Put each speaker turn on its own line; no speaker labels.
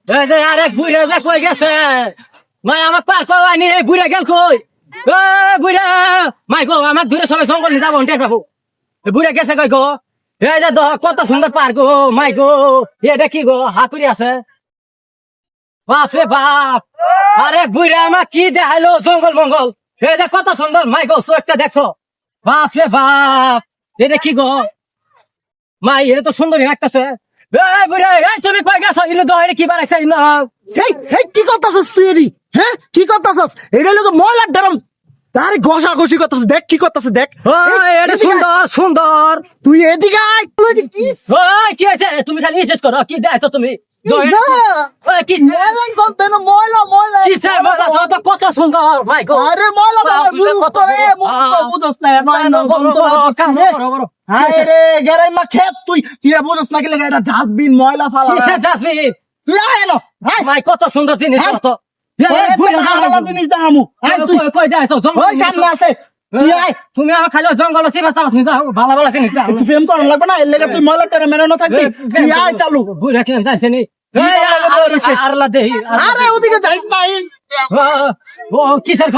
এই যে আরেক বুড়া যে কই গেছে মাই আমাক পার করানি এই বুড়া গেল কই এ বুড়া মাই গো আমাক দূরে সবাই জঙ্গল নিয়ে যাবো টের পাবো এই বুড়া গেছে কই গো এই যে কত সুন্দর পার গো মাই গো এটা কি গো হাতুড়ি আছে বাপ রে বাপ আরে বুড়া আমাক কি দেখাইলো জঙ্গল মঙ্গল এই যে কত সুন্দর মাই গো সোচটা দেখছো বাপ রে বাপ এটা কি গো মাই এটা তো সুন্দরই লাগতেছে এই বুড়া এই তুমি কই গেছো ইলু দো এটা কি বানাইছে ইলু
হেই হেই কি করতাছস তুই এরি? হ্যাঁ কি করতাছস? এটা লোক ময়লার ড্রাম। তারে ঘষা ঘষি করতাছস, দেখ কি করতাছস দেখ।
এটা সুন্দর সুন্দর
তুই এদিকে আয়। তুই এদিকে কি?
ওই কি আছে তুমি খালি শেষ করো কি দেখছো তুমি
না।
ওই কি
ময়লা করতে না, ময়লা ময়লা।
কিসের বলা তো কত সুন্দর মাই গো
আরে ময়লা বলা বুঝ করে বুঝছ না নয় ন গন্ত
বড়
হায় রে গেরাই মা খেত তুই তুই বুঝছ না কি লাগে এটা ডাস্টবিন ময়লা ফালা।
কিসের ডাস্টবিন
তুই আয় এলো হায়
মাই কত সুন্দর জিনিস কত
ভালো জিনিস দেখামু। হায় তুই
কই যাইছো
ওই সামনে আছে তুই আয়।
তুমি আমার খালি জঙ্গল সিবা চাও তুমি ভালো ভালো জিনিস দাও
তুই প্রেম করার লাগবে না এর লেগে তুই ময়লাটা মেনে না থাকবি। তুই আয় চালু।
বুড়া কিনা যাইছে নি আরলা দেই
আরে ওদিকে যাইস না।
ও কিসের